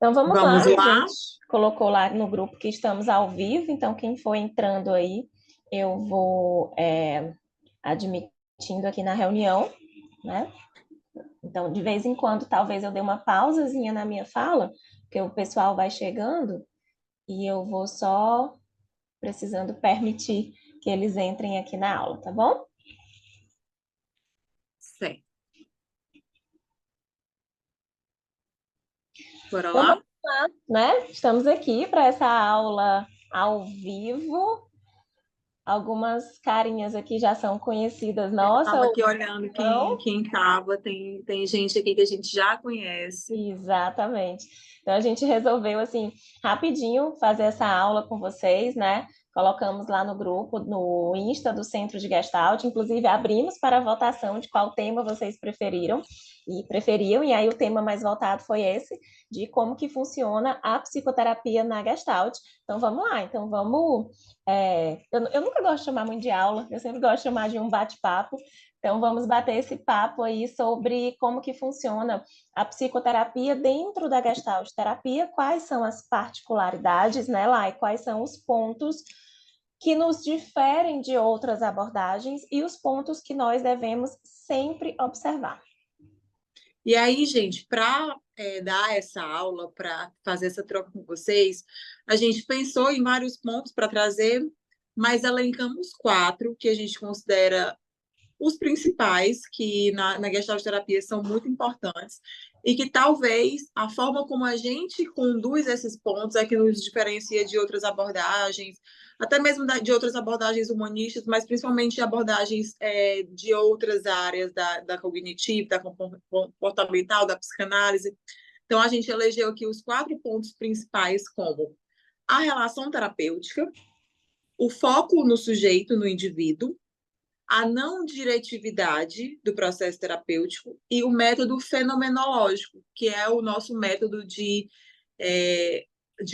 Então vamos lá, Vamos a lá? gente colocou lá no grupo que estamos ao vivo, então quem for entrando aí, eu vou admitindo aqui na reunião, né? Então, de vez em quando, talvez eu dê uma pausazinha na minha fala, porque o pessoal vai chegando e eu vou só precisando permitir que eles entrem aqui na aula, tá bom? Certo. Bora Então vamos lá? lá, né? Estamos aqui para essa aula ao vivo. Algumas carinhas aqui já são conhecidas, nossa, Estava ou aqui olhando não. quem estava. Tem gente aqui que a gente já conhece. Exatamente. Então a gente resolveu assim rapidinho fazer essa aula com vocês, né? Colocamos lá no grupo, no Insta do Centro de Gestalt, inclusive abrimos para a votação de qual tema vocês preferiam, e aí o tema mais votado foi esse, de como que funciona a psicoterapia na Gestalt. Então vamos lá, então vamos. Eu nunca gosto de chamar muito de aula, eu sempre gosto de chamar de um bate-papo. Então vamos bater esse papo aí sobre como que funciona a psicoterapia dentro da Gestalt terapia, quais são as particularidades, né, Lai? Quais são os pontos que nos diferem de outras abordagens e os pontos que nós devemos sempre observar. E aí, gente, para dar essa aula, para fazer essa troca com vocês, a gente pensou em vários pontos para trazer, mas elencamos quatro que a gente considera os principais, que na Gestalt terapia são muito importantes, e que talvez a forma como a gente conduz esses pontos é que nos diferencia de outras abordagens, até mesmo de outras abordagens humanistas, mas principalmente de abordagens de outras áreas da cognitiva, da comportamental, da psicanálise. Então, a gente elegeu aqui os quatro pontos principais como a relação terapêutica, o foco no sujeito, no indivíduo, a não diretividade do processo terapêutico e o método fenomenológico, que é o nosso método de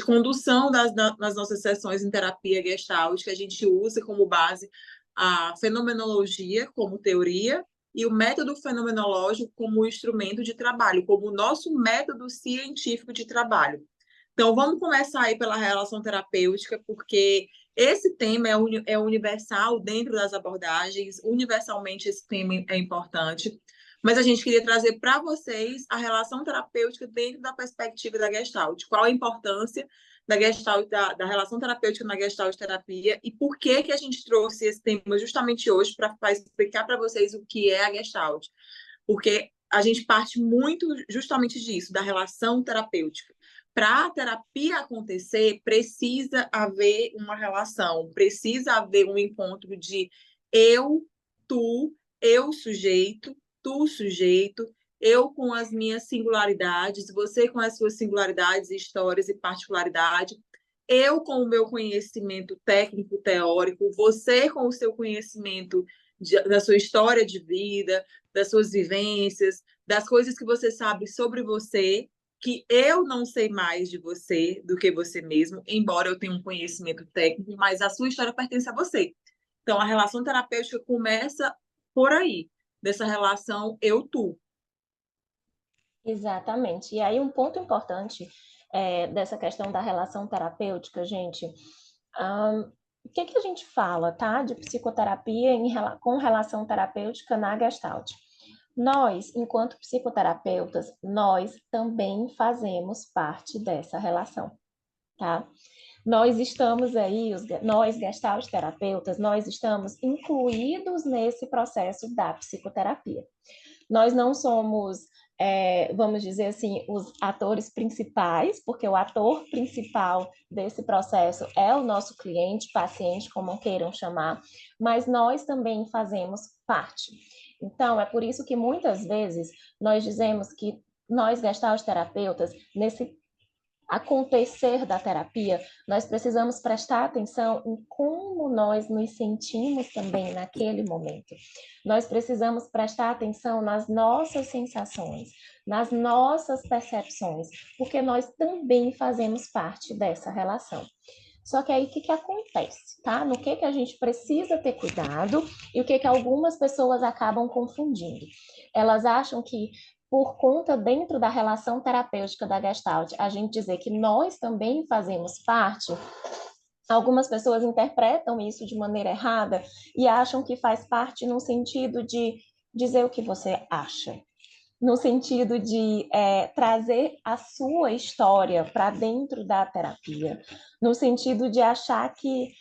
condução nas nossas sessões em terapia gestalt, que a gente usa como base a fenomenologia como teoria e o método fenomenológico como instrumento de trabalho, como o nosso método científico de trabalho. Então, vamos começar aí pela relação terapêutica, porque esse tema é universal dentro das abordagens, universalmente esse tema é importante, mas a gente queria trazer para vocês a relação terapêutica dentro da perspectiva da Gestalt. Qual a importância da Gestalt, da relação terapêutica na Gestalt terapia e por que que a gente trouxe esse tema justamente hoje para explicar para vocês o que é a Gestalt. Porque a gente parte muito justamente disso, da relação terapêutica. Para a terapia acontecer, precisa haver uma relação, precisa haver um encontro de eu, tu, eu sujeito, tu sujeito, eu com as minhas singularidades, você com as suas singularidades, histórias e particularidades, eu com o meu conhecimento técnico, teórico, você com o seu conhecimento da sua história de vida, das suas vivências, das coisas que você sabe sobre você, que eu não sei mais de você do que você mesmo, embora eu tenha um conhecimento técnico, mas a sua história pertence a você. Então, a relação terapêutica começa por aí, dessa relação eu-tu. Exatamente. E aí, um ponto importante dessa questão da relação terapêutica, gente, o que que a gente fala, tá, de psicoterapia com relação terapêutica na Gestalt? Nós, enquanto psicoterapeutas, nós também fazemos parte dessa relação, tá? Nós estamos aí, nós, gestalt terapeutas, nós estamos incluídos nesse processo da psicoterapia. Nós não somos, vamos dizer assim, os atores principais, porque o ator principal desse processo é o nosso cliente, paciente, como queiram chamar, mas nós também fazemos parte. Então, é por isso que muitas vezes nós dizemos que nós, gestalt terapeutas, nesse acontecer da terapia, nós precisamos prestar atenção em como nós nos sentimos também naquele momento. Nós precisamos prestar atenção nas nossas sensações, nas nossas percepções, porque nós também fazemos parte dessa relação. Só que aí o que, que acontece, tá? No que a gente precisa ter cuidado e o que algumas pessoas acabam confundindo. Elas acham que por conta dentro da relação terapêutica da Gestalt, a gente dizer que nós também fazemos parte, algumas pessoas interpretam isso de maneira errada e acham que faz parte no sentido de dizer o que você acha, no sentido de trazer a sua história para dentro da terapia, no sentido de achar que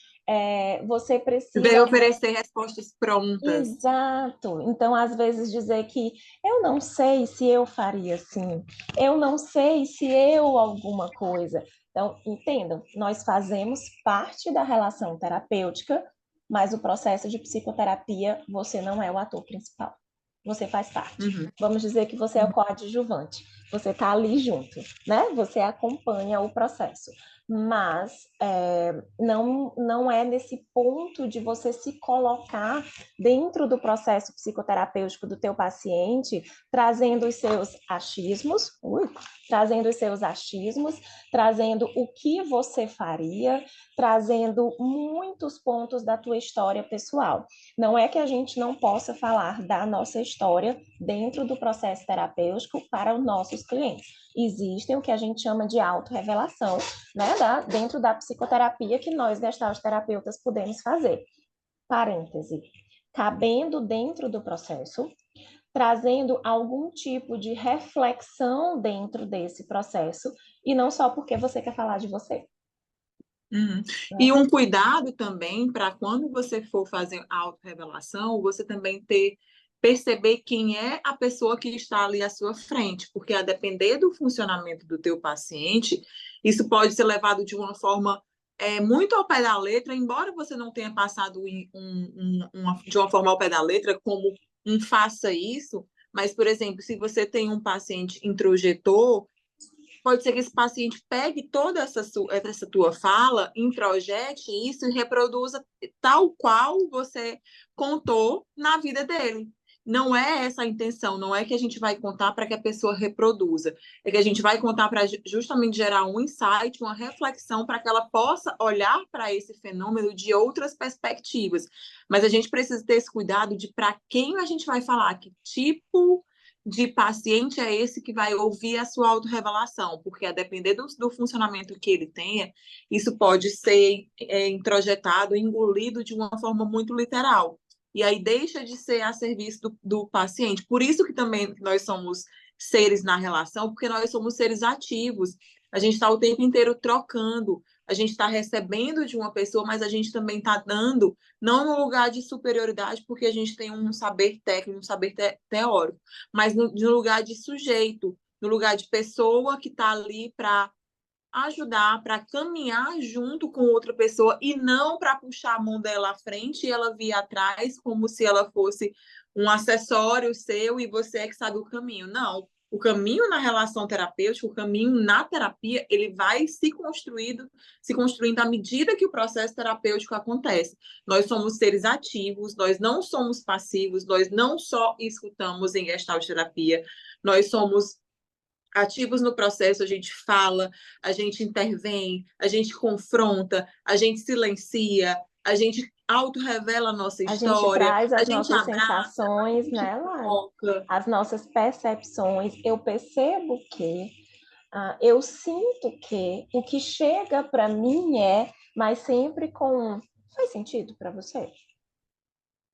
você Deve precisa. oferecer respostas prontas. Exato. Então, às vezes, dizer que eu não sei se eu faria assim, eu não sei se eu alguma coisa. Então, entendam, nós fazemos parte da relação terapêutica, mas o processo de psicoterapia, você não é o ator principal. Você faz parte. Uhum. Vamos dizer que você é o coadjuvante. Você está ali junto, né? Você acompanha o processo. Mas não é nesse ponto de você se colocar dentro do processo psicoterapêutico do teu paciente, trazendo os seus achismos, trazendo o que você faria, trazendo muitos pontos da tua história pessoal. Não é que a gente não possa falar da nossa história dentro do processo terapêutico para os nossos clientes. Existem o que a gente chama de autorrevelação, né, dentro da psicoterapia que nós, gestalt-terapeutas, podemos fazer. Parêntese. Cabendo dentro do processo, trazendo algum tipo de reflexão dentro desse processo, e não só porque você quer falar de você. Uhum. E Né? um cuidado também para quando você for fazer a autorrevelação, você também perceber quem é a pessoa que está ali à sua frente, porque a depender do funcionamento do teu paciente, isso pode ser levado de uma forma muito ao pé da letra, embora você não tenha passado de uma forma ao pé da letra, como um faça isso, mas, por exemplo, se você tem um paciente introjetor, pode ser que esse paciente pegue toda essa tua fala, introjete isso e reproduza tal qual você contou na vida dele. Não é essa a intenção, não é que a gente vai contar para que a pessoa reproduza, é que a gente vai contar para justamente gerar um insight, uma reflexão para que ela possa olhar para esse fenômeno de outras perspectivas. Mas a gente precisa ter esse cuidado de para quem a gente vai falar, que tipo de paciente é esse que vai ouvir a sua autorrevelação, porque a depender do funcionamento que ele tenha, isso pode ser introjetado, engolido de uma forma muito literal. E aí deixa de ser a serviço do paciente. Por isso que também nós somos seres na relação, porque nós somos seres ativos. A gente está o tempo inteiro trocando, a gente está recebendo de uma pessoa, mas a gente também está dando, não no lugar de superioridade, porque a gente tem um saber técnico, um saber teórico, mas no lugar de sujeito, no lugar de pessoa que está ali para ajudar, para caminhar junto com outra pessoa e não para puxar a mão dela à frente e ela vir atrás como se ela fosse um acessório seu e você é que sabe o caminho. Não. O caminho na relação terapêutica, o caminho na terapia, ele vai se construindo à medida que o processo terapêutico acontece. Nós somos seres ativos, nós não somos passivos, nós não só escutamos em gestalt terapia, nós somos ativos no processo, a gente fala, a gente intervém, a gente confronta, a gente silencia, a gente auto-revela a nossa A gente história, traz a as gente nossas abraça, a sensações, gente né, Lai? toca. As nossas percepções. Eu percebo que, eu sinto que, o que chega para mim mas sempre com. Faz sentido para você?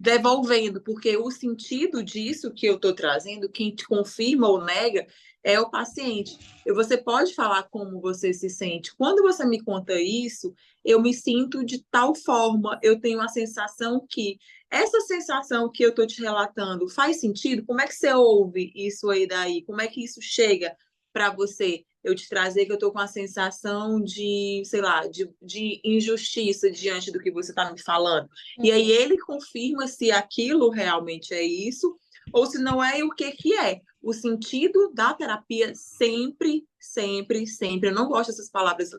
Devolvendo, porque o sentido disso que eu estou trazendo, quem te confirma ou nega, é o paciente. E você pode falar como você se sente. Quando você me conta isso, eu me sinto de tal forma, eu tenho a sensação que essa sensação que eu estou te relatando faz sentido? Como é que você ouve isso aí daí? Como é que isso chega para você? Eu te trazer que eu estou com a sensação de, sei lá, de injustiça diante do que você está me falando. E aí Uhum. ele confirma se aquilo realmente é isso ou se não é e o que que é. O sentido da terapia sempre, sempre, sempre. Eu não gosto dessas palavras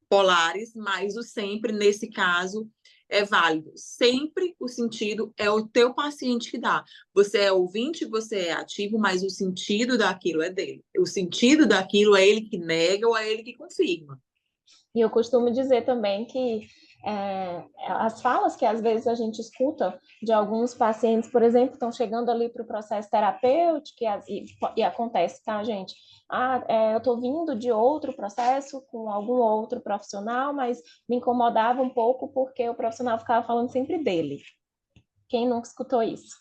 polares, mas o sempre, nesse caso, é válido. Sempre o sentido é o teu paciente que dá. Você é ouvinte, você é ativo, mas o sentido daquilo é dele. O sentido daquilo é ele que nega ou é ele que confirma. E eu costumo dizer também que as falas que às vezes a gente escuta de alguns pacientes, por exemplo, estão chegando ali para o processo terapêutico e acontece, tá, gente? Eu estou vindo de outro processo com algum outro profissional, mas me incomodava um pouco porque o profissional ficava falando sempre dele. Quem nunca escutou isso?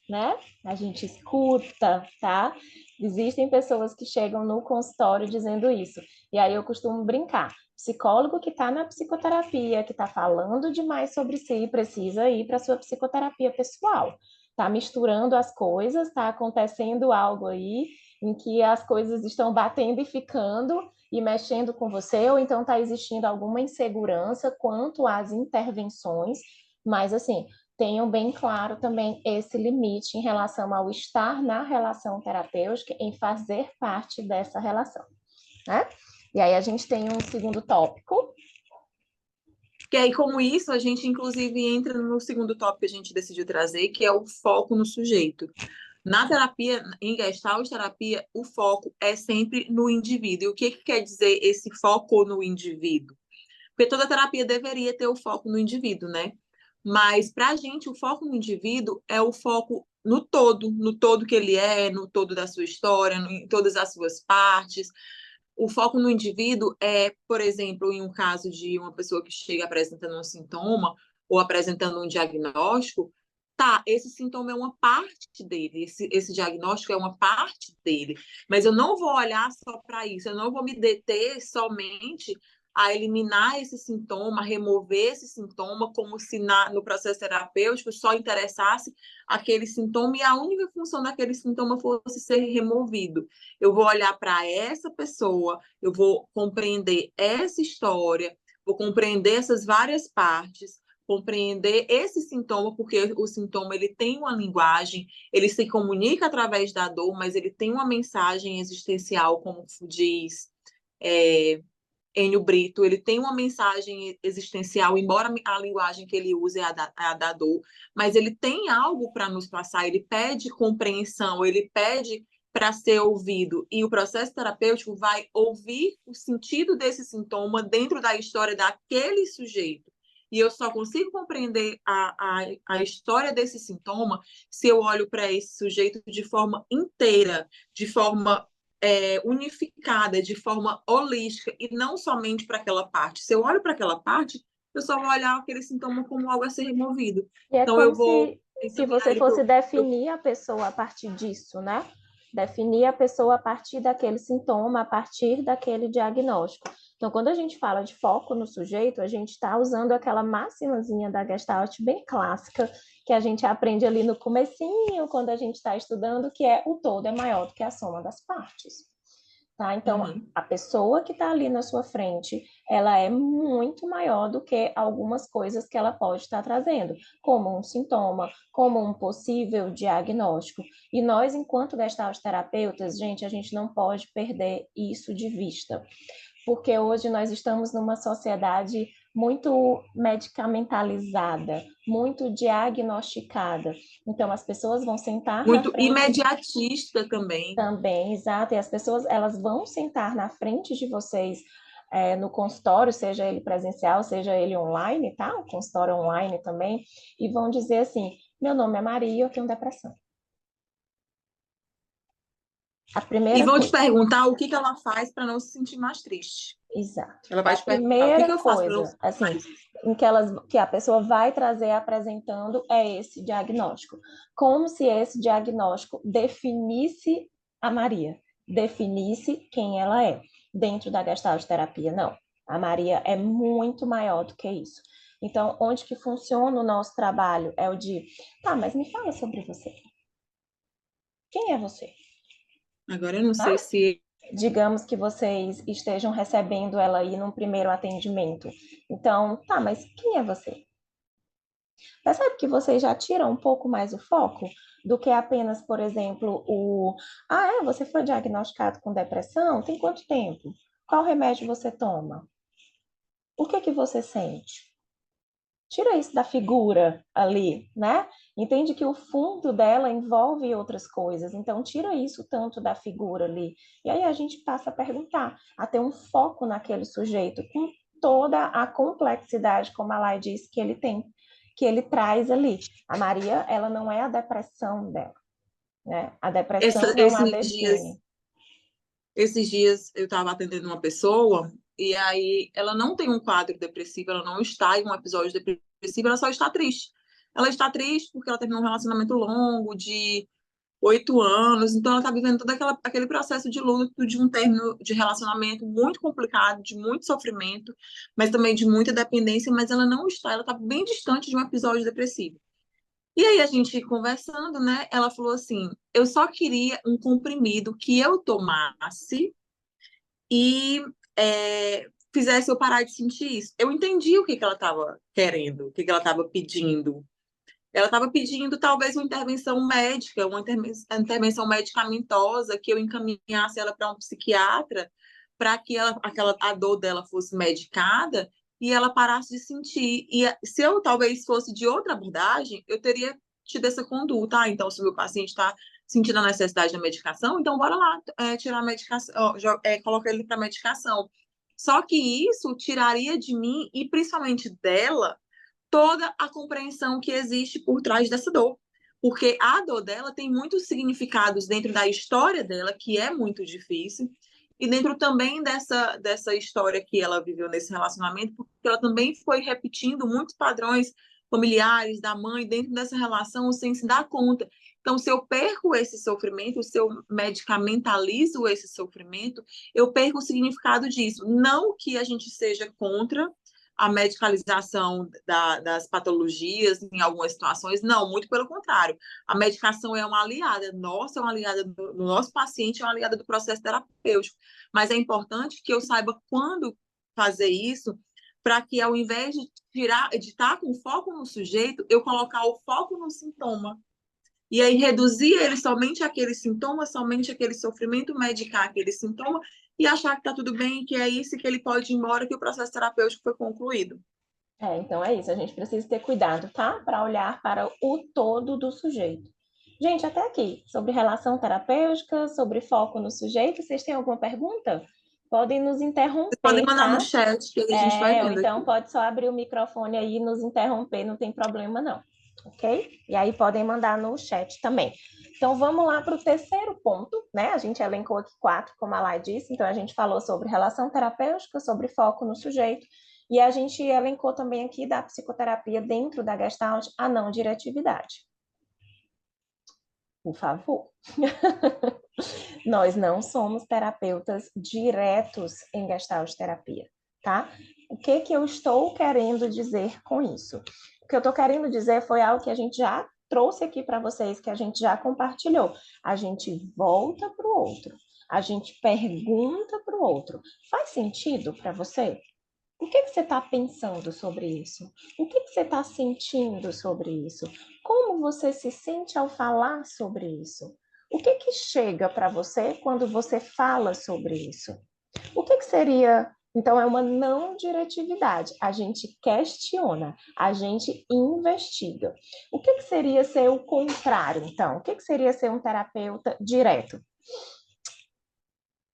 Né? A gente escuta, tá? Existem pessoas que chegam no consultório dizendo isso. E aí eu costumo brincar. Psicólogo que está na psicoterapia, que está falando demais sobre si, precisa ir para sua psicoterapia pessoal. Está misturando as coisas, está acontecendo algo aí em que as coisas estão batendo e ficando e mexendo com você, ou então está existindo alguma insegurança quanto às intervenções. Mas assim, tenham bem claro também esse limite em relação ao estar na relação terapêutica, em fazer parte dessa relação, né? E aí a gente tem um segundo tópico. Que aí, como isso, a gente, inclusive, entra no segundo tópico que a gente decidiu trazer, que é o foco no sujeito. Na terapia, em Gestalt terapia, o foco é sempre no indivíduo. E o que quer dizer esse foco no indivíduo? Porque toda terapia deveria ter o foco no indivíduo, né? Mas, para a gente, o foco no indivíduo é o foco no todo que ele é, no todo da sua história, em todas as suas partes. O foco no indivíduo é, por exemplo, em um caso de uma pessoa que chega apresentando um sintoma ou apresentando um diagnóstico, tá, esse sintoma é uma parte dele, esse diagnóstico é uma parte dele, mas eu não vou olhar só para isso, eu não vou me deter somente a eliminar esse sintoma, remover esse sintoma, como se no processo terapêutico só interessasse aquele sintoma e a única função daquele sintoma fosse ser removido. Eu vou olhar para essa pessoa, eu vou compreender essa história, vou compreender essas várias partes, compreender esse sintoma, porque o sintoma ele tem uma linguagem, ele se comunica através da dor, mas ele tem uma mensagem existencial, como diz Enio Brito, ele tem uma mensagem existencial, embora a linguagem que ele usa é a da dor, mas ele tem algo para nos passar, ele pede compreensão, ele pede para ser ouvido, e o processo terapêutico vai ouvir o sentido desse sintoma dentro da história daquele sujeito. E eu só consigo compreender a história desse sintoma se eu olho para esse sujeito de forma inteira, de forma unificada, de forma holística, e não somente para aquela parte. Se eu olho para aquela parte, eu só vou olhar aquele sintoma como algo a ser removido. E é Então, eu como vou se você encaminhar fosse definir a pessoa a partir disso, né? Definir a pessoa a partir daquele sintoma, a partir daquele diagnóstico. Então, quando a gente fala de foco no sujeito, a gente está usando aquela maximazinha da Gestalt bem clássica, que a gente aprende ali no comecinho, quando a gente está estudando, que é o todo é maior do que a soma das partes. Tá? Então, a pessoa que está ali na sua frente, ela é muito maior do que algumas coisas que ela pode estar trazendo, como um sintoma, como um possível diagnóstico. E nós, enquanto gestalt terapeutas, gente, a gente não pode perder isso de vista, porque hoje nós estamos numa sociedade muito medicamentalizada, muito diagnosticada. Então, as pessoas vão sentar na muito frente imediatista também. também, exato. E as pessoas, elas vão sentar na frente de vocês no consultório, seja ele presencial, seja ele online, tá? O consultório online também, e vão dizer assim: meu nome é Maria, eu tenho depressão. A E primeira vão te coisa, perguntar o que ela faz para não se sentir mais triste. exato. Ela É vai a te perguntar o que primeira eu faço para não se coisa, sentir assim, mais. que a pessoa vai trazer apresentando é esse diagnóstico. Como se esse diagnóstico definisse a Maria, definisse quem ela é. Dentro da Gestalt terapia, não. A Maria é muito maior do que isso. Então, onde que funciona o nosso trabalho é o de, tá, mas me fala sobre você. Quem é você? Agora eu não sei Tá? se Digamos que vocês estejam recebendo ela aí num primeiro atendimento. Então, tá, mas quem é você? Percebe que vocês já tiram um pouco mais o foco do que apenas, por exemplo, você foi diagnosticado com depressão? Tem quanto tempo? Qual remédio você toma? O que que você sente? Tira isso da figura ali, né? Entende que o fundo dela envolve outras coisas, então tira isso tanto da figura ali. E aí a gente passa a perguntar, a ter um foco naquele sujeito, com toda a complexidade, como a Lai disse, que ele tem, que ele traz ali. A Maria, ela não é a depressão dela, né? A depressão não a Esses dias, define. esses dias eu estava atendendo uma pessoa e aí ela não tem um quadro depressivo, ela não está em um episódio depressivo, ela só está triste. Ela está triste porque ela terminou um relacionamento longo de 8 anos, então ela está vivendo todo aquele processo de luto, de um término de relacionamento muito complicado, de muito sofrimento, mas também de muita dependência, mas ela não está, ela está bem distante de um episódio depressivo. E aí a gente conversando, né? Ela falou assim: eu só queria um comprimido que eu tomasse e fizesse eu parar de sentir isso. Eu entendi o que ela estava querendo, o que ela estava pedindo. Ela estava pedindo talvez uma intervenção médica, uma intervenção medicamentosa, que eu encaminhasse ela para um psiquiatra, para que a dor dela fosse medicada e ela parasse de sentir. E se eu talvez fosse de outra abordagem, eu teria tido essa conduta. Ah, então, se o meu paciente está sentindo a necessidade da medicação, então bora lá tirar a medicação, colocar ele para medicação. Só que isso tiraria de mim e principalmente dela toda a compreensão que existe por trás dessa dor. Porque a dor dela tem muitos significados dentro da história dela, que é muito difícil, e dentro também dessa história que ela viveu nesse relacionamento, porque ela também foi repetindo muitos padrões familiares da mãe dentro dessa relação sem se dar conta. Então, se eu perco esse sofrimento, se eu medicamentalizo esse sofrimento, eu perco o significado disso. Não que a gente seja contra a medicalização das patologias em algumas situações, não, muito pelo contrário. A medicação é uma aliada nossa, é uma aliada do nosso paciente, é uma aliada do processo terapêutico. Mas é importante que eu saiba quando fazer isso, para que ao invés de estar com foco no sujeito, eu colocar o foco no sintoma. E aí reduzir ele somente aquele sintoma, somente aquele sofrimento, medicar aquele sintoma e achar que está tudo bem, que é isso, que ele pode ir embora, que o processo terapêutico foi concluído. Então é isso, a gente precisa ter cuidado, tá? Para olhar para o todo do sujeito. Gente, até aqui, sobre relação terapêutica, sobre foco no sujeito, vocês têm alguma pergunta? Podem nos Vocês podem interromper, mandar no tá? chat que a gente vai Ou vendo então aqui. pode só abrir o microfone aí e nos interromper, não tem problema não, ok? E aí podem mandar no chat também. Então vamos lá para o terceiro ponto, né? A gente elencou aqui 4, como a Lai disse, então a gente falou sobre relação terapêutica, sobre foco no sujeito, e a gente elencou também aqui da psicoterapia dentro da Gestalt a não diretividade. Por favor. Nós não somos terapeutas diretos em Gestalt terapia, tá? O que que eu estou querendo dizer com isso? O que eu estou querendo dizer foi algo que a gente já trouxe aqui para vocês, que a gente já compartilhou. A gente volta para o outro, a gente pergunta para o outro. Faz sentido para você? O que que você está pensando sobre isso? O que que você está sentindo sobre isso? Como você se sente ao falar sobre isso? O que que chega para você quando você fala sobre isso? O que que seria? Então, é uma não diretividade. A gente questiona, a gente investiga. O que que seria ser o contrário, então? O que que seria ser um terapeuta direto?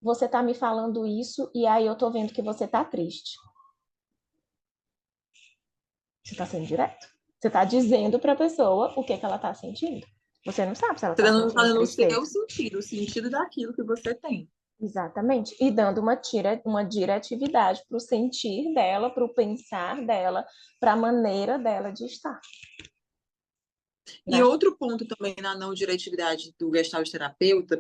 Você está me falando isso e aí eu estou vendo que você está triste. Você está sendo direto. Você está dizendo para a pessoa o que, que ela está sentindo. Você não sabe se ela Você está está sentindo dando o seu tristeza. sentido, o sentido daquilo que você tem. Exatamente. E dando uma diretividade para o sentir dela, para o pensar dela, para a maneira dela de estar. E Né? outro ponto também na não diretividade do Gestalt terapeuta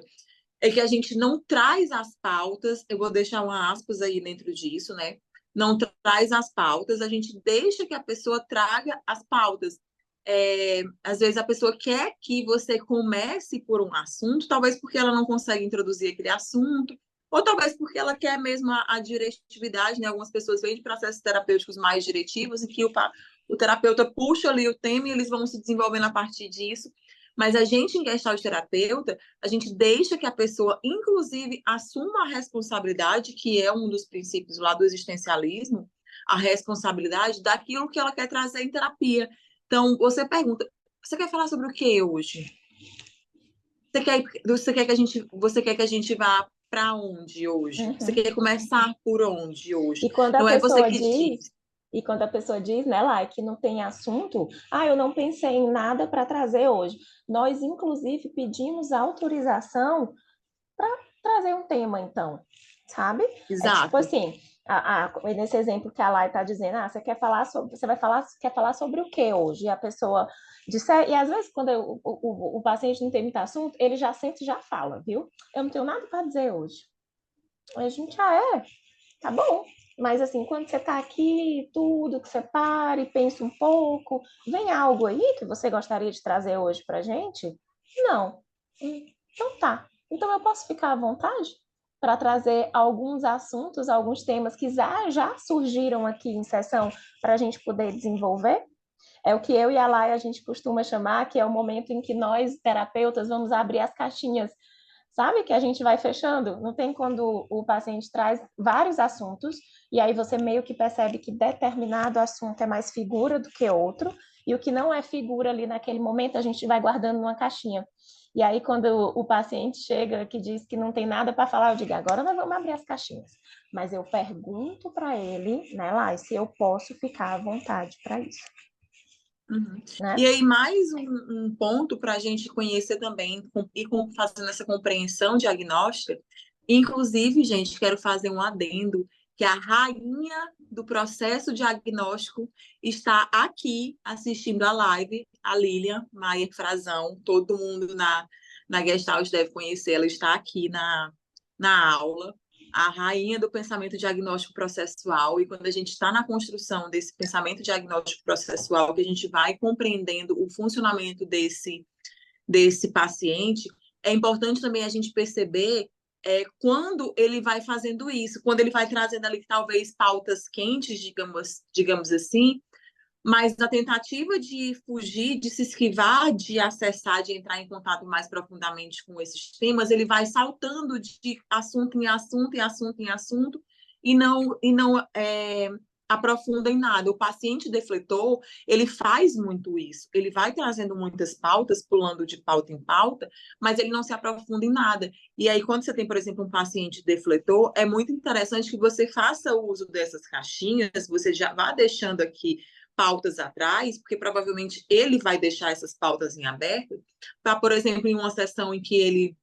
é que a gente não traz as pautas, eu vou deixar uma aspas aí dentro disso, né? Não traz as pautas, a gente deixa que a pessoa traga as pautas. Às vezes a pessoa quer que você comece por um assunto, talvez porque ela não consegue introduzir aquele assunto, ou talvez porque ela quer mesmo a diretividade, né? Algumas pessoas vêm de processos terapêuticos mais diretivos e que o terapeuta puxa ali o tema e eles vão se desenvolvendo a partir disso. Mas a gente, em Gestalt terapeuta, a gente deixa que a pessoa, inclusive, assuma a responsabilidade, que é um dos princípios lá do existencialismo, a responsabilidade daquilo que ela quer trazer em terapia. Então, você pergunta, você quer falar sobre o que hoje? Você quer que a gente vá para onde hoje? Você Uhum. quer começar por onde hoje? E quando a Não é você pessoa que diz, diz. né, Lai, que não tem assunto, eu não pensei em nada para trazer hoje. Nós, inclusive, pedimos autorização para trazer um tema, então, sabe? É tipo Exato. assim, nesse exemplo que a Lai está dizendo, você quer falar sobre, você vai falar, quer falar sobre o que hoje? E a pessoa disser, e às vezes quando o paciente não tem muito assunto, ele já sente e já fala, viu? Eu não tenho nada para dizer hoje. A gente, tá bom. Mas assim, quando você tá aqui, tudo que você para e pensa um pouco, vem algo aí que você gostaria de trazer hoje pra gente? Não. Então tá. Então eu posso ficar à vontade para trazer alguns assuntos, alguns temas que já surgiram aqui em sessão para a gente poder desenvolver. É o que eu e a Laia a gente costuma chamar, que é o momento em que nós, terapeutas, vamos abrir as caixinhas, sabe? Que a gente vai fechando. Não tem quando o paciente traz vários assuntos, e aí você meio que percebe que determinado assunto é mais figura do que outro, e o que não é figura ali naquele momento, a gente vai guardando numa caixinha. E aí, quando o paciente chega que diz que não tem nada para falar, eu digo, agora nós vamos abrir as caixinhas. Mas eu pergunto para ele, né, Lai, se eu posso ficar à vontade para isso. Uhum. Né? E aí, mais um ponto para a gente conhecer também fazendo essa compreensão diagnóstica. Inclusive, gente, quero fazer um adendo que a rainha do processo diagnóstico está aqui assistindo a live, a Lilian Maier Frazão. Todo mundo na Gestalt deve conhecer, ela está aqui na aula, a rainha do pensamento diagnóstico processual. E quando a gente está na construção desse pensamento diagnóstico processual, que a gente vai compreendendo o funcionamento desse paciente, é importante também a gente perceber quando ele vai fazendo isso, quando ele vai trazendo ali talvez pautas quentes, digamos assim, mas na tentativa de fugir, de se esquivar, de acessar, de entrar em contato mais profundamente com esses temas, ele vai saltando de assunto em assunto, em assunto em assunto, e não aprofunda em nada. O paciente defletor, ele faz muito isso. Ele vai trazendo muitas pautas, pulando de pauta em pauta, mas ele não se aprofunda em nada. E aí, quando você tem, por exemplo, um paciente defletor, é muito interessante que você faça uso dessas caixinhas, você já vá deixando aqui pautas atrás, porque provavelmente ele vai deixar essas pautas em aberto, para, por exemplo, em uma sessão em que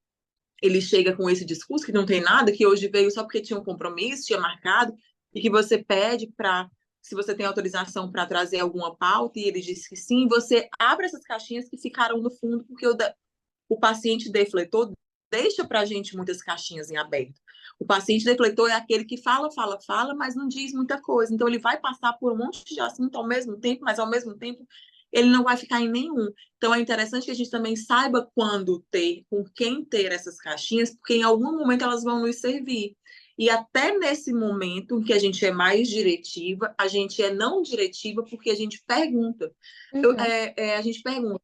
ele chega com esse discurso que não tem nada, que hoje veio só porque tinha um compromisso, tinha marcado, e que você pede para, se você tem autorização para trazer alguma pauta, e ele diz que sim, você abre essas caixinhas que ficaram no fundo, porque o paciente defletor deixa para a gente muitas caixinhas em aberto. O paciente defletor é aquele que fala, fala, fala, mas não diz muita coisa. Então, ele vai passar por um monte de assunto ao mesmo tempo, mas ao mesmo tempo ele não vai ficar em nenhum. Então, é interessante que a gente também saiba quando ter, com quem ter essas caixinhas, porque em algum momento elas vão nos servir. E até nesse momento em que a gente é mais diretiva, a gente é não diretiva porque a gente pergunta. Uhum. A gente pergunta.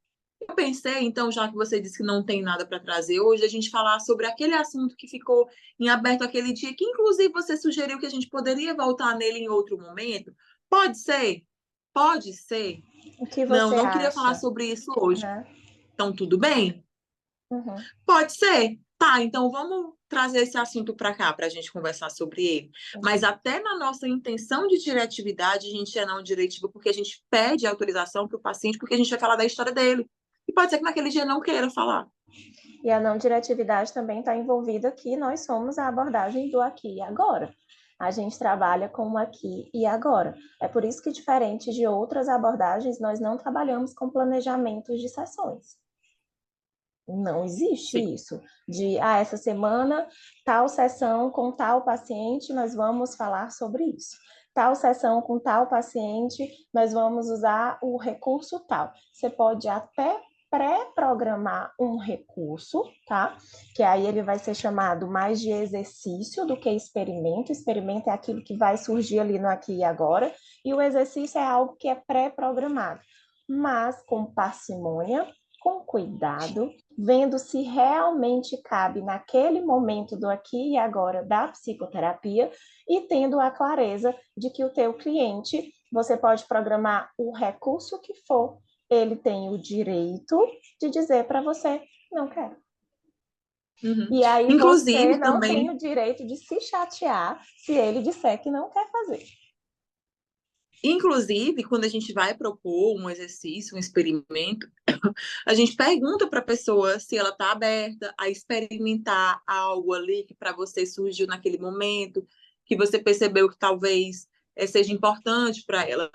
Eu pensei, então, já que você disse que não tem nada para trazer hoje, a gente falar sobre aquele assunto que ficou em aberto aquele dia, que inclusive você sugeriu que a gente poderia voltar nele em outro momento. Pode ser? Pode ser. O que Não, você não queria falar acha? sobre isso hoje. Né? Então, tudo bem? Uhum. Pode ser. Tá, então vamos trazer esse assunto para cá para a gente conversar sobre ele. Mas Uhum. até na nossa intenção de diretividade, a gente é não diretiva porque a gente pede autorização para o paciente, porque a gente vai falar da história dele. E pode ser que naquele dia não queira falar. E a não diretividade também está envolvida que nós somos a abordagem do aqui e agora. A gente trabalha com o aqui e agora. É por isso que, diferente de outras abordagens, nós não trabalhamos com planejamentos de sessões. Não existe Sim. isso. De, essa semana, tal sessão com tal paciente, nós vamos falar sobre isso. Tal sessão com tal paciente, nós vamos usar o recurso tal. Você pode até pré-programar um recurso, tá? Que aí ele vai ser chamado mais de exercício do que experimento. Experimento é aquilo que vai surgir ali no aqui e agora, e o exercício é algo que é pré-programado, mas com parcimônia, com cuidado, vendo se realmente cabe naquele momento do aqui e agora da psicoterapia e tendo a clareza de que o teu cliente, você pode programar o recurso que for, ele tem o direito de dizer para você, não quero. Uhum. E aí você Inclusive, não tem também, o direito de se chatear se ele disser que não quer fazer. inclusive, quando a gente vai propor um exercício, um experimento, a gente pergunta para a pessoa se ela está aberta a experimentar algo ali que para você surgiu naquele momento, que você percebeu que talvez seja importante para ela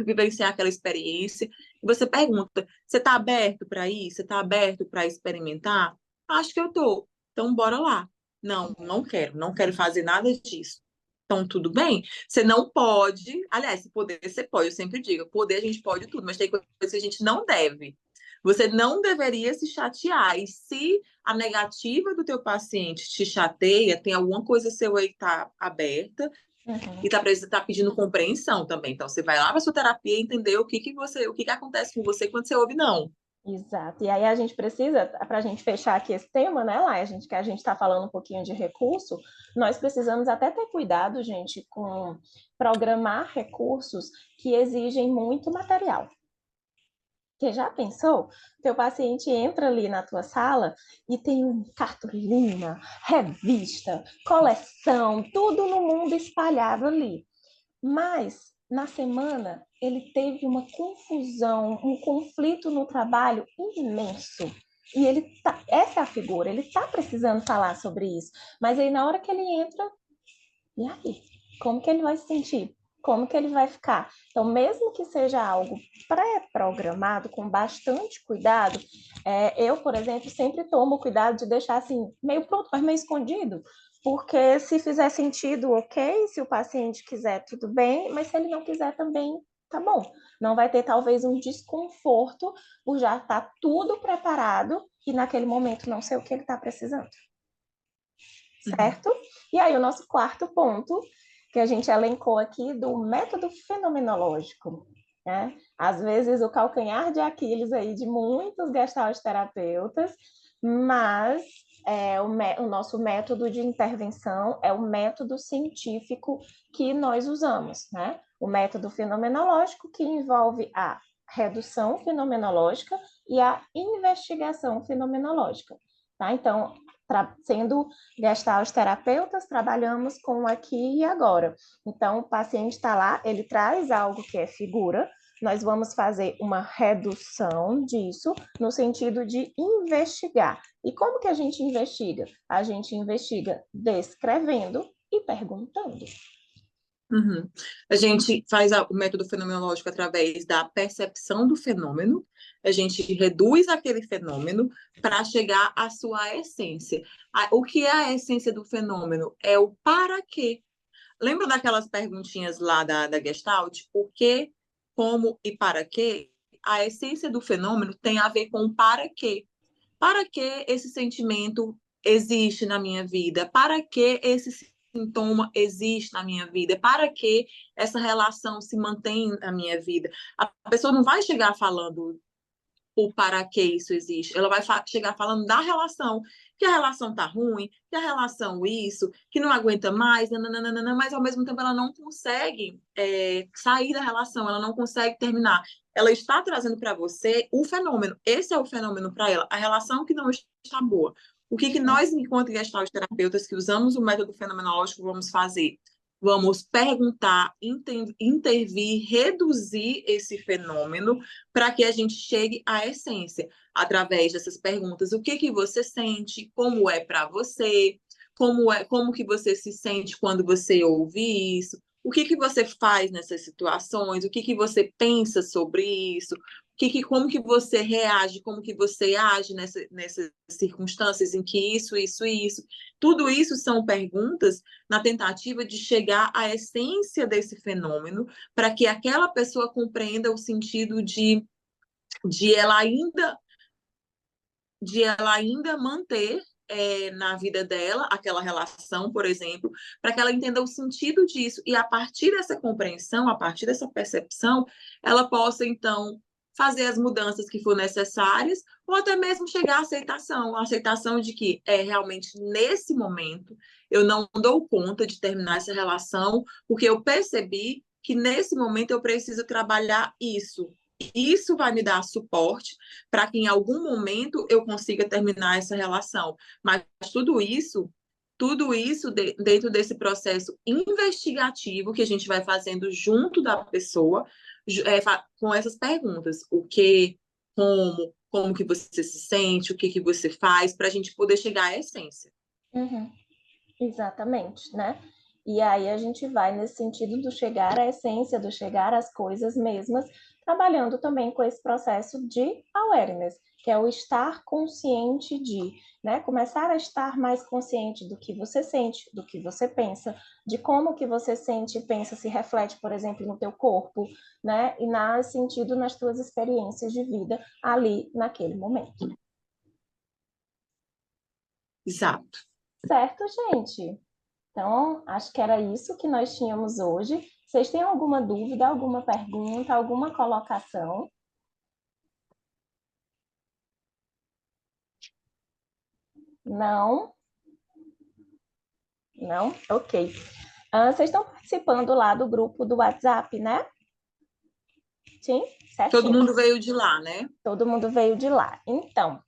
vivenciar aquela experiência. E você pergunta: você está aberto para isso? Você está aberto para experimentar? Acho que eu estou. Então, bora lá. Não, não quero fazer nada disso. Então, tudo bem. Você não pode, aliás, se poder, você pode, eu sempre digo, poder a gente pode tudo, mas tem coisas que a gente não deve. Você não deveria se chatear. E se a negativa do teu paciente te chateia, tem alguma coisa seu aí que está aberta e Uhum. tá pedindo compreensão também. Então, você vai lá para sua terapia e entender o que que acontece com você quando você ouve não. Exato. E aí a gente precisa, para a gente fechar aqui esse tema, né, lá, que a gente está falando um pouquinho de recurso, nós precisamos até ter cuidado, gente, com programar recursos que exigem muito material. Porque já pensou? Teu paciente entra ali na tua sala e tem cartolina, revista, coleção, tudo no mundo espalhado ali. Mas na semana ele teve uma confusão, um conflito no trabalho imenso. E essa é a figura, ele está precisando falar sobre isso. Mas aí na hora que ele entra, e aí? Como que ele vai se sentir? Como que ele vai ficar? Então, mesmo que seja algo pré-programado, com bastante cuidado, eu, por exemplo, sempre tomo cuidado de deixar assim, meio pronto, mas meio escondido, porque se fizer sentido, ok, se o paciente quiser, tudo bem, mas se ele não quiser também, tá bom. Não vai ter talvez um desconforto por já estar tudo preparado e naquele momento não sei o que ele está precisando, Uhum. certo? E aí, o nosso quarto ponto, que a gente elencou aqui, do método fenomenológico, né? Às vezes, o calcanhar de Aquiles aí de muitos gestalt terapeutas, mas o nosso método de intervenção é o método científico que nós usamos, né? O método fenomenológico, que envolve a redução fenomenológica e a investigação fenomenológica. Tá? Então, sendo gestalt terapeutas, trabalhamos com o aqui e agora. Então, o paciente está lá, ele traz algo que é figura, nós vamos fazer uma redução disso no sentido de investigar. E como que a gente investiga? A gente investiga descrevendo e perguntando. Uhum. A gente faz o método fenomenológico através da percepção do fenômeno, a gente reduz aquele fenômeno para chegar à sua essência. O que é a essência do fenômeno? É o para quê. Lembra daquelas perguntinhas lá da Gestalt? O que, como e para quê? A essência do fenômeno tem a ver com o para quê. Para que esse sentimento existe na minha vida? Para que esse sintoma existe na minha vida? Para que essa relação se mantém na minha vida? A pessoa não vai chegar falando o para que isso existe. Ela vai chegar falando da relação, que a relação tá ruim, que a relação isso, que não aguenta mais, nananana, mas ao mesmo tempo ela não consegue sair da relação, ela não consegue terminar. Ela está trazendo para você o fenômeno. Esse é o fenômeno para ela, a relação que não está boa. O que, que nós, enquanto gestalt terapeutas que usamos o método fenomenológico, vamos fazer? Vamos perguntar, intervir, reduzir esse fenômeno para que a gente chegue à essência, através dessas perguntas. O que que você sente? Como é para você? Como que você se sente quando você ouve isso? O que que você faz nessas situações? O que que você pensa sobre isso? Como que você reage? Como que você age nessas circunstâncias em que isso e isso? Tudo isso são perguntas na tentativa de chegar à essência desse fenômeno, para que aquela pessoa compreenda o sentido de ela ainda de ela ainda manter na vida dela aquela relação, por exemplo, para que ela entenda o sentido disso e a partir dessa compreensão, a partir dessa percepção, ela possa então fazer as mudanças que for necessárias ou até mesmo chegar à aceitação, a aceitação de que é realmente nesse momento eu não dou conta de terminar essa relação porque eu percebi que nesse momento eu preciso trabalhar isso. Isso vai me dar suporte para que em algum momento eu consiga terminar essa relação. Mas tudo isso dentro desse processo investigativo que a gente vai fazendo junto da pessoa, com essas perguntas: o que, como que você se sente, o que que você faz, para a gente poder chegar à essência. Uhum. Exatamente, né? E aí a gente vai nesse sentido do chegar à essência, do chegar às coisas mesmas, trabalhando também com esse processo de awareness, que é o estar consciente de, né? Começar a estar mais consciente do que você sente, do que você pensa, de como que você sente e pensa se reflete, por exemplo, no teu corpo, né? E na sentido nas tuas experiências de vida ali naquele momento. Exato. Certo, gente? Então, acho que era isso que nós tínhamos hoje. Vocês têm alguma dúvida, alguma pergunta, alguma colocação? Não? Não? Ok. Vocês estão participando lá do grupo do WhatsApp, né? Sim? Todo Certinho. mundo veio de lá, né? Todo mundo veio de lá. Então,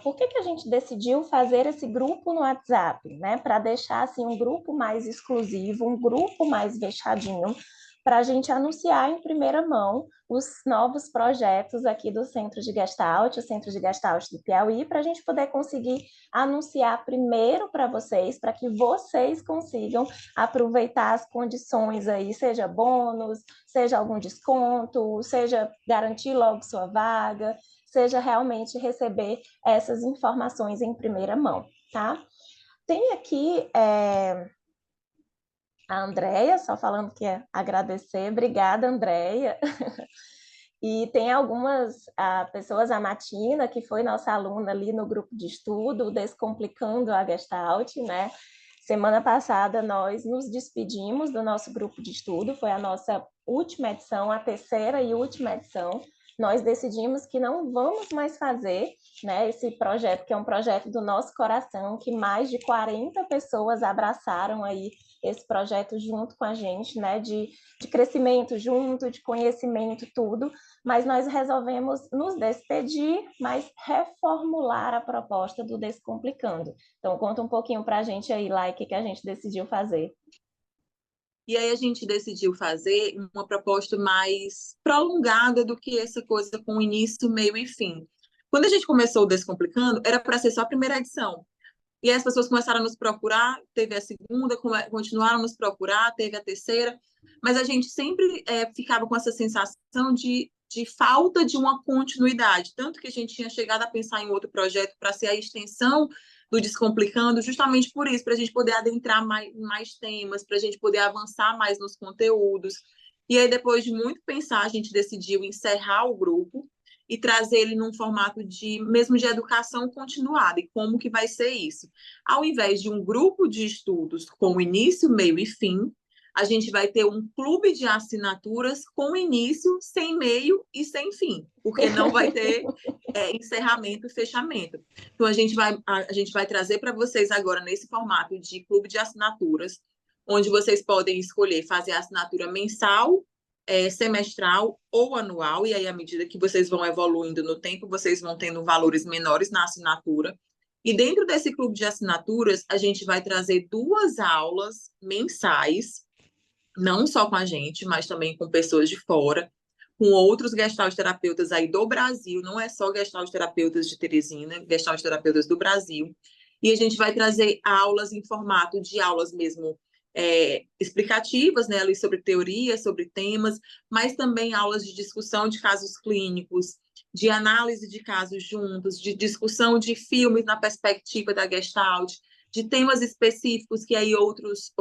por que que a gente decidiu fazer esse grupo no WhatsApp, né? Para deixar assim um grupo mais exclusivo, um grupo mais fechadinho, para a gente anunciar em primeira mão os novos projetos aqui do Centro de Gestalt, o Centro de Gestalt do Piauí, para a gente poder conseguir anunciar primeiro para vocês, para que vocês consigam aproveitar as condições aí, seja bônus, seja algum desconto, seja garantir logo sua vaga, seja realmente receber essas informações em primeira mão, tá? Tem aqui a Andréia, só falando que é agradecer. Obrigada, Andréia. E tem algumas pessoas, a Matina, que foi nossa aluna ali no grupo de estudo, Descomplicando a Gestalt, né? Semana passada nós nos despedimos do nosso grupo de estudo, foi a nossa última edição, a terceira e última edição. Nós decidimos que não vamos mais fazer, né, esse projeto, que é um projeto do nosso coração, que mais de 40 pessoas abraçaram aí esse projeto junto com a gente, né, de crescimento junto, de conhecimento, tudo, mas nós resolvemos nos despedir, mas reformular a proposta do Descomplicando. Então, conta um pouquinho para a gente aí, Lai, o que a gente decidiu fazer. E aí a gente decidiu fazer uma proposta mais prolongada do que essa coisa com início, meio e fim. Quando a gente começou o Descomplicando, era para ser só a primeira edição. E aí as pessoas começaram a nos procurar, teve a segunda, continuaram a nos procurar, teve a terceira, mas a gente sempre ficava com essa sensação de falta de uma continuidade. Tanto que a gente tinha chegado a pensar em outro projeto para ser a extensão do Descomplicando, justamente por isso, para a gente poder adentrar mais temas, para a gente poder avançar mais nos conteúdos. E aí, depois de muito pensar, a gente decidiu encerrar o grupo e trazer ele num formato de mesmo de educação continuada. E como que vai ser isso? Ao invés de um grupo de estudos com início, meio e fim, a gente vai ter um clube de assinaturas com início, sem meio e sem fim, porque não vai ter encerramento e fechamento. Então, a gente vai trazer para vocês agora, nesse formato de clube de assinaturas, onde vocês podem escolher fazer a assinatura mensal, semestral ou anual, e aí, à medida que vocês vão evoluindo no tempo, vocês vão tendo valores menores na assinatura. E dentro desse clube de assinaturas, a gente vai trazer 2 aulas mensais, não só com a gente, mas também com pessoas de fora, com outros gestalt terapeutas aí do Brasil, não é só gestalt terapeutas de Teresina, gestalt terapeutas do Brasil. E a gente vai trazer aulas em formato de aulas mesmo explicativas, né, ali sobre teoria, sobre temas, mas também aulas de discussão de casos clínicos, de análise de casos juntos, de discussão de filmes na perspectiva da Gestalt, de temas específicos que aí outros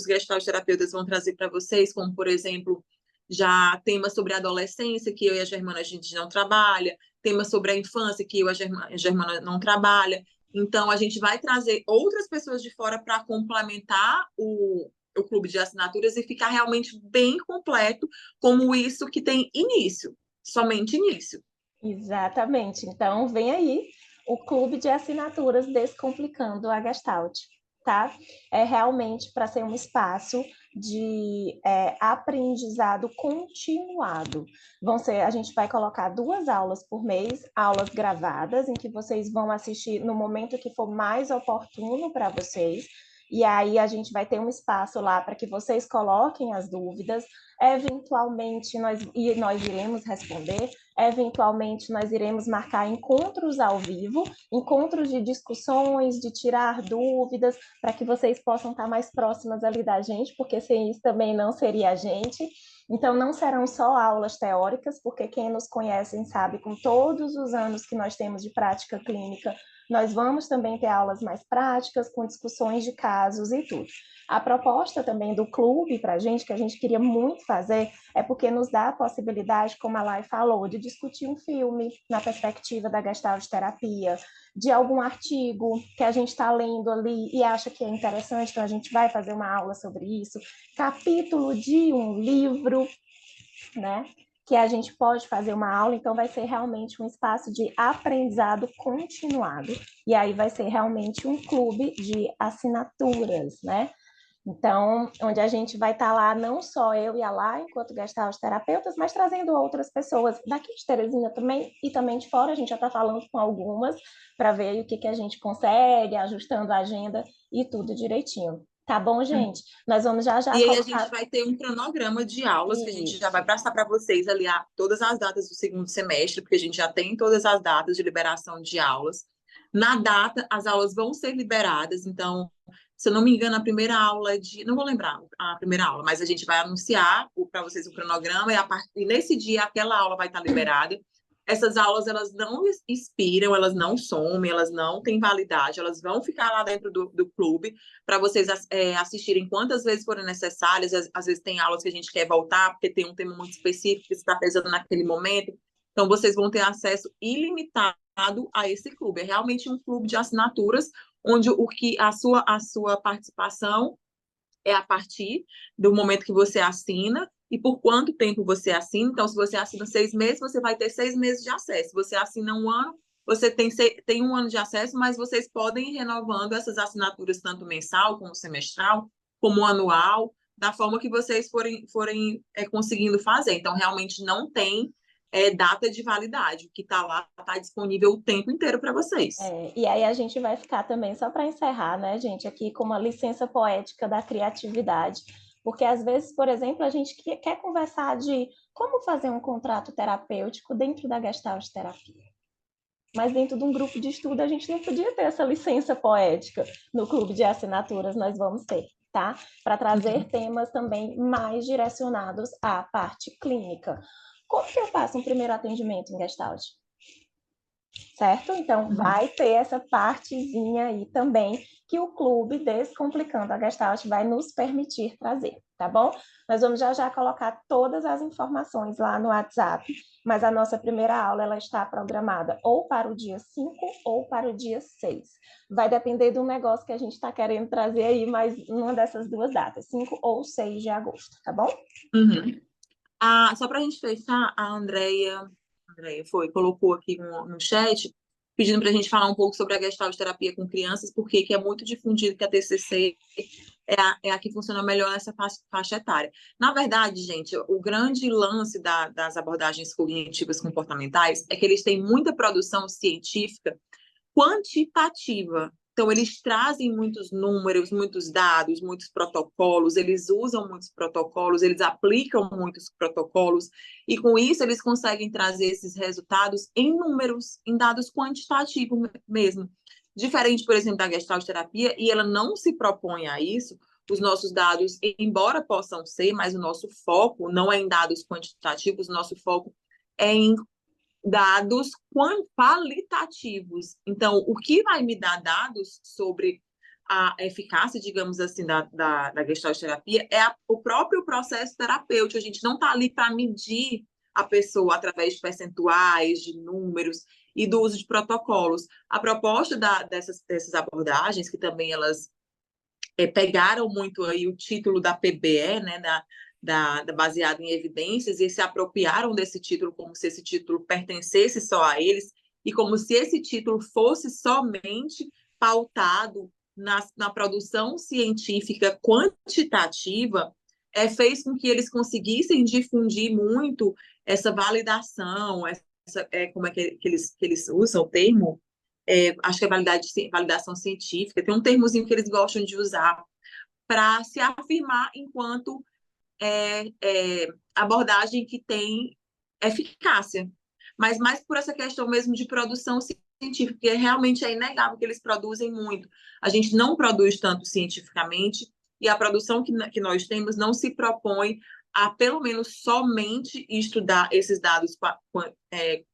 gestalt terapeutas vão trazer para vocês, como, por exemplo, já temas sobre a adolescência, que eu e a Germana a gente não trabalha, temas sobre a infância, que eu e a Germana não trabalha. Então, a gente vai trazer outras pessoas de fora para complementar o clube de assinaturas e ficar realmente bem completo, como isso que tem início, somente início. Exatamente. Então, vem aí o clube de assinaturas Descomplicando a Gestalt. tá? É realmente para ser um espaço de aprendizado continuado. A gente vai colocar 2 aulas por mês, aulas gravadas, em que vocês vão assistir no momento que for mais oportuno para vocês. E aí a gente vai ter um espaço lá para que vocês coloquem as dúvidas. Eventualmente nós iremos responder. Eventualmente nós iremos marcar encontros ao vivo, encontros de discussões, de tirar dúvidas, para que vocês possam estar mais próximas ali da gente, porque sem isso também não seria a gente. Então, não serão só aulas teóricas, porque quem nos conhece sabe, com todos os anos que nós temos de prática clínica, nós vamos também ter aulas mais práticas, com discussões de casos e tudo. A proposta também do clube para a gente, que a gente queria muito fazer, é porque nos dá a possibilidade, como a Lai falou, de discutir um filme na perspectiva da gestalt terapia, de algum artigo que a gente está lendo ali e acha que é interessante, então a gente vai fazer uma aula sobre isso, capítulo de um livro, né? Que a gente pode fazer uma aula, então vai ser realmente um espaço de aprendizado continuado. E aí vai ser realmente um clube de assinaturas, né? Então, onde a gente vai estar lá, não só eu e a Lá, enquanto gestalt terapeutas, mas trazendo outras pessoas daqui de Teresina também, e também de fora, a gente já está falando com algumas, para ver o que a gente consegue, ajustando a agenda e tudo direitinho. Tá bom, gente? Nós vamos já E aí a gente colocar vai ter um cronograma de aulas que a gente já isso. vai passar para vocês ali todas as datas do segundo semestre, porque a gente já tem todas as datas de liberação de aulas. Na data, as aulas vão ser liberadas, então, se eu não me engano, a primeira aula de. Não vou lembrar a primeira aula, mas a gente vai anunciar para vocês o cronograma e nesse dia aquela aula vai estar liberada. Essas aulas, elas não expiram, elas não somem, elas não têm validade, elas vão ficar lá dentro do clube para vocês assistirem quantas vezes forem necessárias. Às vezes tem aulas que a gente quer voltar, porque tem um tema muito específico que está pesando naquele momento. Então, vocês vão ter acesso ilimitado a esse clube. É realmente um clube de assinaturas, onde a sua participação é a partir do momento que você assina e por quanto tempo você assina. Então, se você assina 6 meses, você vai ter 6 meses de acesso. Se você assina um ano, você tem um ano de acesso, mas vocês podem ir renovando essas assinaturas, tanto mensal, como semestral, como anual, da forma que vocês forem conseguindo fazer. Então, realmente não tem data de validade. O que está lá está disponível o tempo inteiro para vocês. E aí a gente vai ficar também, só para encerrar, né, gente, aqui com uma licença poética da criatividade, porque às vezes, por exemplo, a gente quer conversar de como fazer um contrato terapêutico dentro da Gestalt terapia. Mas dentro de um grupo de estudo a gente não podia ter essa licença poética. No clube de assinaturas nós vamos ter, tá? Para trazer temas também mais direcionados à parte clínica. Como que eu faço um primeiro atendimento em Gestalt? Certo? Então, vai ter essa partezinha aí também que o clube Descomplicando a Gestalt vai nos permitir trazer, tá bom? Nós vamos já colocar todas as informações lá no WhatsApp, mas a nossa primeira aula ela está programada ou para o dia 5 ou para o dia 6. Vai depender do negócio que a gente está querendo trazer aí, mas uma dessas duas datas, 5 ou 6 de agosto, tá bom? Uhum. Só para a gente fechar, a Andrea colocou aqui no chat, pedindo para a gente falar um pouco sobre a gestalt terapia com crianças, porque que é muito difundido que a TCC é a que funciona melhor nessa faixa etária. Na verdade, gente, o grande lance das abordagens cognitivas comportamentais é que eles têm muita produção científica quantitativa. Então, eles trazem muitos números, muitos dados, muitos protocolos, eles usam muitos protocolos, eles aplicam muitos protocolos, e com isso eles conseguem trazer esses resultados em números, em dados quantitativos mesmo. Diferente, por exemplo, da Gestalt terapia, e ela não se propõe a isso, os nossos dados, embora possam ser, mas o nosso foco não é em dados quantitativos, o nosso foco é em dados qualitativos. Então, o que vai me dar dados sobre a eficácia, digamos assim, da Gestalt terapia é o próprio processo terapêutico. A gente não está ali para medir a pessoa através de percentuais, de números e do uso de protocolos. A proposta dessas abordagens, que também elas pegaram muito aí o título da PBE, né, baseado em evidências, e se apropriaram desse título como se esse título pertencesse só a eles, e como se esse título fosse somente pautado na produção científica quantitativa fez com que eles conseguissem difundir muito essa validação, como é que eles usam o termo? Acho que é validação científica, tem um termozinho que eles gostam de usar para se afirmar enquanto abordagem que tem eficácia, mas mais por essa questão mesmo de produção científica, porque realmente é inegável que eles produzem muito. A gente não produz tanto cientificamente, e a produção que nós temos não se propõe a, pelo menos, somente estudar esses dados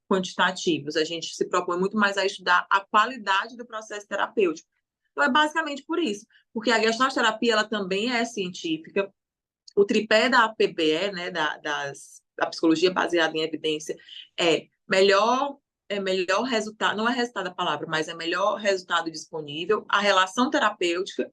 quantitativos. A gente se propõe muito mais a estudar a qualidade do processo terapêutico. Então, é basicamente por isso, porque a Gestalt terapia ela também é científica. O tripé da PBE, né, da psicologia baseada em evidência, melhor resultado, não é resultado a palavra, mas é melhor resultado disponível, a relação terapêutica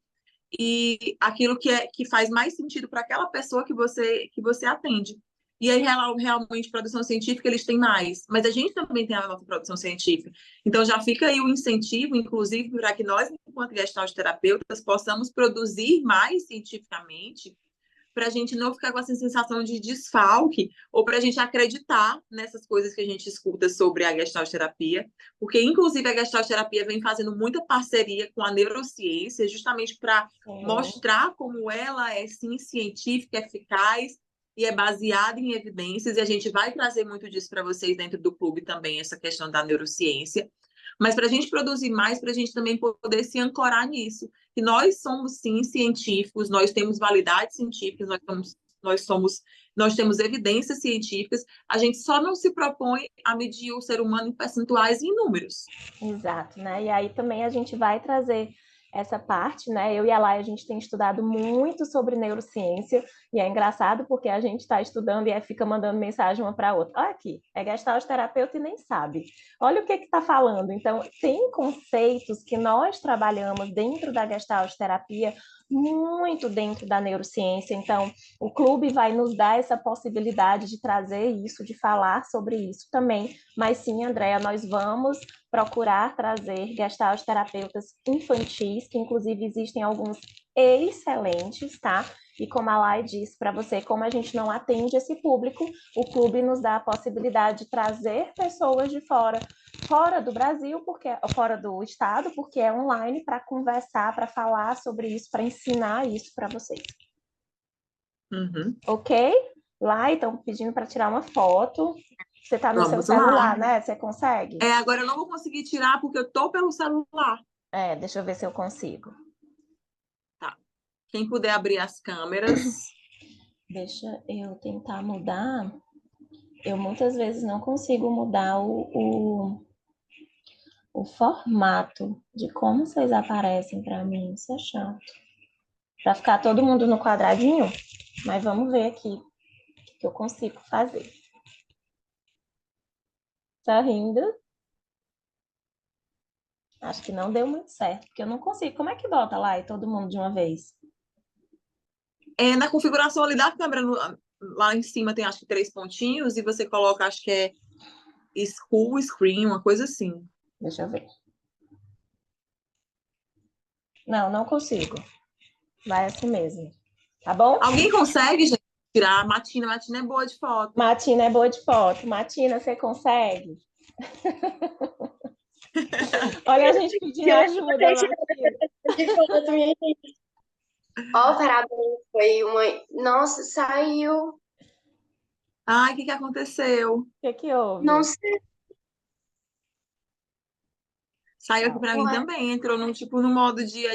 e aquilo que faz mais sentido para aquela pessoa que você atende. E aí, realmente, produção científica, eles têm mais. Mas a gente também tem a nossa produção científica. Então, já fica aí o incentivo, inclusive, para que nós, enquanto gestalt terapeutas, possamos produzir mais cientificamente, para a gente não ficar com essa sensação de desfalque, ou para a gente acreditar nessas coisas que a gente escuta sobre a Gestalt terapia, porque, inclusive, a Gestalt terapia vem fazendo muita parceria com a neurociência, justamente para mostrar como ela é, sim, científica, eficaz, e é baseada em evidências, e a gente vai trazer muito disso para vocês dentro do clube também, essa questão da neurociência. Mas para a gente produzir mais, para a gente também poder se ancorar nisso, que nós somos, sim, científicos, nós temos validades científicas, nós temos evidências científicas, a gente só não se propõe a medir o ser humano em percentuais e em números. Exato, né? E aí também a gente vai trazer essa parte, né? Eu e a Lai, a gente tem estudado muito sobre neurociência, e é engraçado porque a gente está estudando e fica mandando mensagem uma para outra. Olha aqui, é gestalt terapeuta e nem sabe. Olha o que está falando. Então, tem conceitos que nós trabalhamos dentro da gestalt terapia, muito dentro da neurociência. Então, o clube vai nos dar essa possibilidade de trazer isso, de falar sobre isso também. Mas sim, Andréa, nós vamos procurar trazer gestalt terapeutas infantis, que inclusive existem alguns excelentes, tá? E como a Lai disse para você, como a gente não atende esse público, o clube nos dá a possibilidade de trazer pessoas de fora do Brasil, fora do estado, porque é online, para conversar, para falar sobre isso, para ensinar isso para vocês. Uhum. Ok? Lai, estão pedindo para tirar uma foto. Você está no seu celular, né? Você consegue? Agora eu não vou conseguir tirar porque eu tô pelo celular. Deixa eu ver se eu consigo. Tá. Quem puder abrir as câmeras. Deixa eu tentar mudar. Eu muitas vezes não consigo mudar o formato de como vocês aparecem para mim. Isso é chato. Para ficar todo mundo no quadradinho, mas vamos ver aqui o que eu consigo fazer. Tá rindo? Acho que não deu muito certo, porque eu não consigo. Como é que bota lá e todo mundo de uma vez? Na configuração ali da câmera, lá em cima tem acho que 3 pontinhos, e você coloca, acho que é full screen, uma coisa assim. Deixa eu ver. Não, não consigo. Vai assim mesmo. Tá bom? Alguém consegue, gente, tirar a Matina? A Matina é boa de foto. Matina é boa de foto. Matina, você consegue? Olha a gente pedindo ajuda, Matina. Ó, parabéns, foi uma... Nossa, saiu. Ai, o que aconteceu? O que houve? Não sei. Saiu aqui pra mim também, entrou no modo de...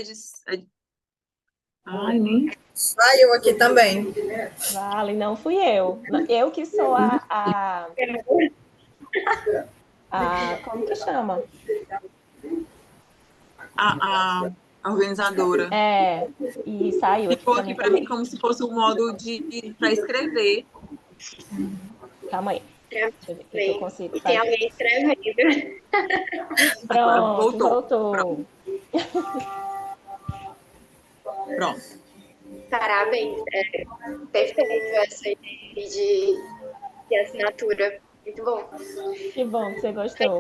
Ai, nem... Saiu aqui também. Vale, não fui eu. Eu que sou como que chama? A organizadora. E saiu Ficou aqui para mim como se fosse um modo para escrever. Calma aí. Deixa eu ver o que eu consigo fazer. Tem alguém escrevendo. Pronto, voltou. Pronto. Parabéns. Perfeito essa ideia de assinatura. Muito bom. Que bom que você gostou.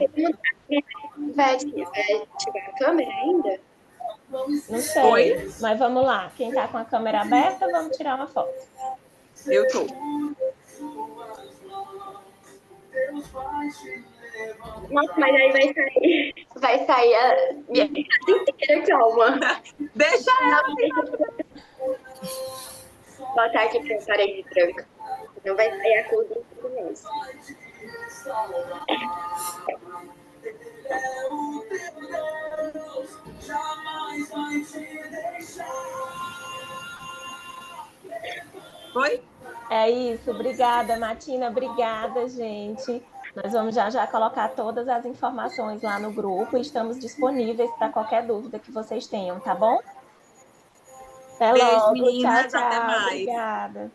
Vai ativar a câmera ainda? Não sei, Oi? mas vamos lá. Quem está com a câmera aberta, vamos tirar uma foto. Eu tô. Nossa, mas aí vai sair a minha casa inteira, calma. Deixa Vou botar aqui pra parede branca. Não vai sair a cor do tudo mesmo. Oi? É isso, obrigada, Martina, obrigada, gente. Nós vamos já já colocar todas as informações lá no grupo e estamos disponíveis para qualquer dúvida que vocês tenham, tá bom? Até Beijo, logo, tchau, meninas. Até tchau, mais. obrigada.